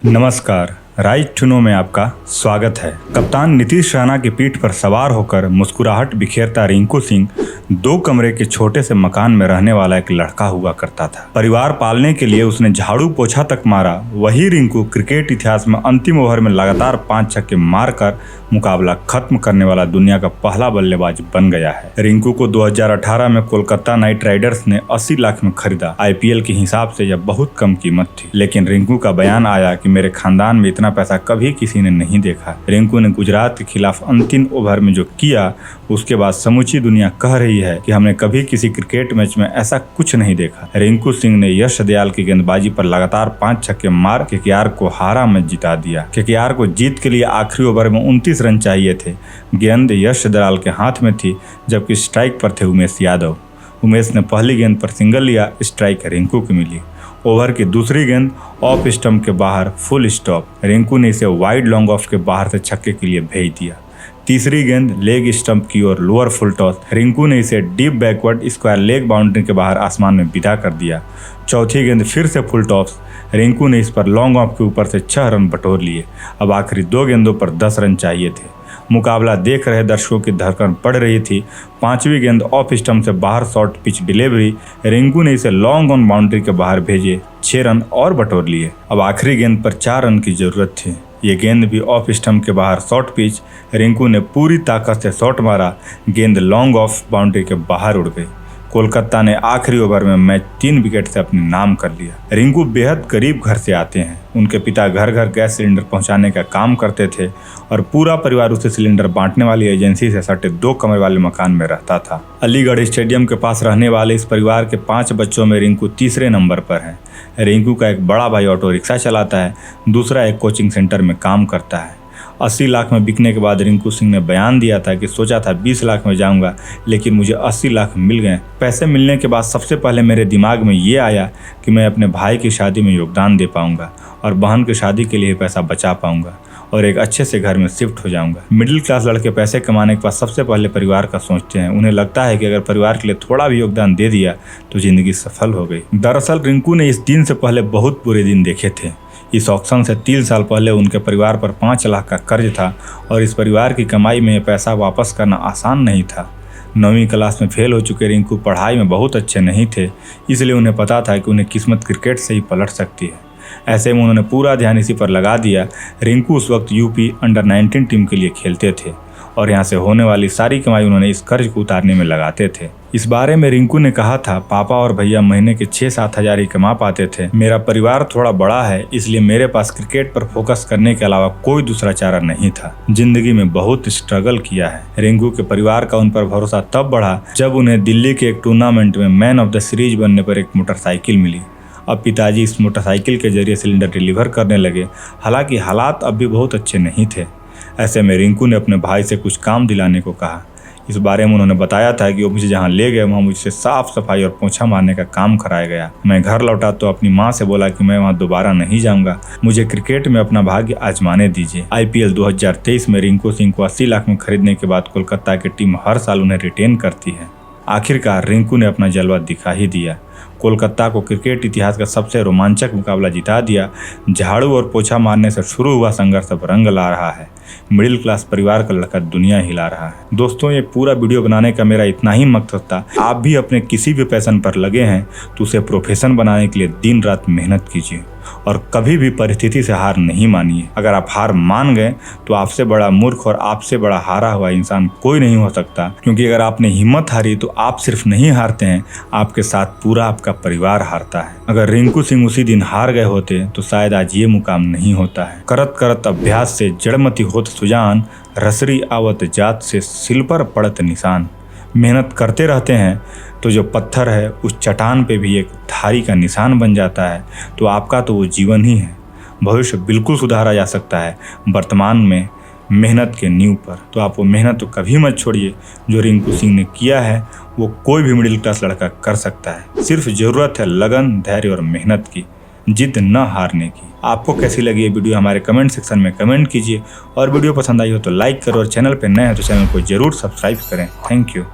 नमस्कार, right to know में आपका स्वागत है। कप्तान नीतीश राणा की पीठ पर सवार होकर मुस्कुराहट बिखेरता रिंकू सिंह 2 कमरे के छोटे से मकान में रहने वाला एक लड़का हुआ करता था। परिवार पालने के लिए उसने झाड़ू पोछा तक मारा। वही रिंकू क्रिकेट इतिहास में अंतिम ओवर में लगातार 5 छक्के मारकर मुकाबला खत्म करने वाला दुनिया का पहला बल्लेबाज बन गया है। रिंकू को 2018 में कोलकाता नाइट राइडर्स ने 80 लाख में खरीदा। आईपीएल के हिसाब से यह बहुत कम कीमत थी, लेकिन रिंकू का बयान आया कि मेरे खानदान में इतना पैसा कभी किसी ने नहीं देखा। रिंकू ने गुजरात के खिलाफ अंतिम ओवर में जो किया, उसके बाद समूची दुनिया कह रही है कि हमने कभी किसी क्रिकेट मैच में ऐसा कुछ नहीं देखा। रिंकू सिंह ने यश दयाल की गेंदबाजी पर लगातार 5 छक्के मार केकेआर को हारा मैच जिता दिया। केकेआर को जीत के लिए आखिरी ओवर में 29 रन चाहिए थे। गेंद यश दयाल के हाथ में थी, जबकि स्ट्राइक पर थे उमेश यादव। उमेश ने पहली गेंद पर सिंगल लिया, स्ट्राइक रिंकू को मिली। ओवर की दूसरी गेंद ऑफ स्टंप के बाहर फुल स्टॉप। रिंकू ने इसे वाइड लॉन्ग ऑफ के बाहर से छक्के के लिए भेज दिया। तीसरी गेंद लेग स्टंप की ओर लोअर फुल टॉस। रिंकू ने इसे deep backward square leg boundary के बाहर आसमान में विदा कर दिया। चौथी गेंद फिर से फुल टॉस। रिंकू ने इस पर लॉन्ग ऑफ के ऊपर से 6 रन बटोर लिए। अब आखिरी 2 गेंदों पर 10 रन चाहिए थे। मुकाबला देख रहे दर्शकों की धड़कन बढ़ रही थी। 5वीं गेंद ऑफ स्टंप से बाहर शॉर्ट पिच डिलीवरी। रिंकू ने इसे लॉन्ग ऑन बाउंड्री के बाहर भेजे। 6 रन और बटोर लिए। अब आखिरी गेंद पर 4 रन की जरूरत थी। ये गेंद भी ऑफ स्टंप के बाहर शॉर्ट पिच। रिंकू ने पूरी ताकत से शॉट मारा। गेंद लॉन्ग ऑफ बाउंड्री के बाहर उड़ गई। कोलकाता ने आखिरी ओवर में मैच 3 विकेट से अपने नाम कर लिया। रिंकू बेहद गरीब घर से आते हैं। उनके पिता घर घर गैस सिलेंडर पहुंचाने का काम करते थे और पूरा परिवार उसे सिलेंडर बांटने वाली एजेंसी से सटे 2 कमरे वाले मकान में रहता था। अलीगढ़ स्टेडियम के पास रहने वाले इस परिवार के 5 बच्चों में रिंकू तीसरे नंबर पर है। रिंकू का एक बड़ा भाई ऑटो रिक्शा चलाता है, दूसरा एक कोचिंग सेंटर में काम करता है। 80 लाख में बिकने के बाद रिंकू सिंह ने बयान दिया था कि सोचा था 20 लाख में जाऊंगा, लेकिन मुझे 80 लाख मिल गए। पैसे मिलने के बाद सबसे पहले मेरे दिमाग में ये आया कि मैं अपने भाई की शादी में योगदान दे पाऊंगा और बहन की शादी के लिए पैसा बचा पाऊंगा और एक अच्छे से घर में शिफ्ट हो जाऊंगा। मिडिल क्लास लड़के पैसे कमाने के बाद सबसे पहले परिवार का सोचते हैं। उन्हें लगता है कि अगर परिवार के लिए थोड़ा भी योगदान दे दिया तो जिंदगी सफल हो गई। दरअसल रिंकू ने इस दिन से पहले बहुत बुरे दिन देखे थे। इस ऑक्शन से 3 साल पहले उनके परिवार पर 5 लाख का कर्ज था और इस परिवार की कमाई में पैसा वापस करना आसान नहीं था। 9वीं क्लास में फेल हो चुके रिंकू पढ़ाई में बहुत अच्छे नहीं थे, इसलिए उन्हें पता था कि उन्हें किस्मत क्रिकेट से ही पलट सकती है। ऐसे में उन्होंने पूरा ध्यान इसी पर लगा दिया। रिंकू उस वक्त यूपी अंडर 19 टीम के लिए खेलते थे और यहाँ से होने वाली सारी कमाई उन्होंने इस कर्ज को उतारने में लगाते थे। इस बारे में रिंकू ने कहा था, पापा और भैया महीने के 6-7 हज़ार ही कमा पाते थे। मेरा परिवार थोड़ा बड़ा है, इसलिए मेरे पास क्रिकेट पर फोकस करने के अलावा कोई दूसरा चारा नहीं था। जिंदगी में बहुत स्ट्रगल किया है। रिंकू के परिवार का उन पर भरोसा तब बढ़ा जब उन्हें दिल्ली के एक टूर्नामेंट में मैन ऑफ द सीरीज बनने पर एक मोटरसाइकिल मिली। अब पिताजी इस मोटरसाइकिल के जरिए सिलेंडर डिलीवर करने लगे। हालांकि हालात अब भी बहुत अच्छे नहीं थे। ऐसे में रिंकू ने अपने भाई से कुछ काम दिलाने को कहा। इस बारे में उन्होंने बताया था कि वो मुझे जहाँ ले गए वहाँ मुझसे साफ सफाई और पोछा मारने का काम कराया गया। मैं घर लौटा तो अपनी माँ से बोला कि मैं वहाँ दोबारा नहीं जाऊँगा, मुझे क्रिकेट में अपना भाग्य आजमाने दीजिए। आईपीएल 2023 में रिंकू सिंह को 80 लाख में खरीदने के बाद कोलकाता की टीम हर साल उन्हें रिटेन करती है। आखिरकार रिंकू ने अपना जलवा दिखा ही दिया। कोलकाता को क्रिकेट इतिहास का सबसे रोमांचक मुकाबला जिता दिया। झाड़ू और पोछा मारने से शुरू हुआ संघर्ष अब रंग ला रहा है। मिडिल क्लास परिवार का लड़का दुनिया हिला रहा है। दोस्तों, ये पूरा वीडियो बनाने का मेरा इतना ही मकसद था। आप भी अपने किसी भी पैशन पर लगे हैं तो उसे प्रोफेशन बनाने के लिए दिन रात मेहनत कीजिए और कभी भी परिस्थिति से हार नहीं मानिए। अगर आप हार मान गए तो आपसे बड़ा मूर्ख और आपसे बड़ा हारा हुआ इंसान कोई नहीं हो सकता, क्योंकि अगर आपने हिम्मत हारी तो आप सिर्फ नहीं हारते हैं, आपके साथ पूरा आपका परिवार हारता है। अगर रिंकू सिंह उसी दिन हार गए होते तो शायद आज ये मुकाम नहीं होता है। करत करत अभ्यास से जड़मती होत सुजान, रसरी आवत जात से सिल पर पड़त निशान। मेहनत करते रहते हैं तो जो पत्थर है उस चट्टान पे भी एक धारी का निशान बन जाता है। तो आपका तो वो जीवन ही है। भविष्य बिल्कुल सुधारा जा सकता है वर्तमान में मेहनत के नींव पर। तो आप वो मेहनत तो कभी मत छोड़िए। जो रिंकू सिंह ने किया है वो कोई भी मिडिल क्लास लड़का कर सकता है। सिर्फ ज़रूरत है लगन, धैर्य और मेहनत की, जिद न हारने की। आपको कैसी लगी ये वीडियो हमारे कमेंट सेक्शन में कमेंट कीजिए और वीडियो पसंद आई हो तो लाइक करो और चैनल पर नए हैं तो चैनल को जरूर सब्सक्राइब करें। Thank you.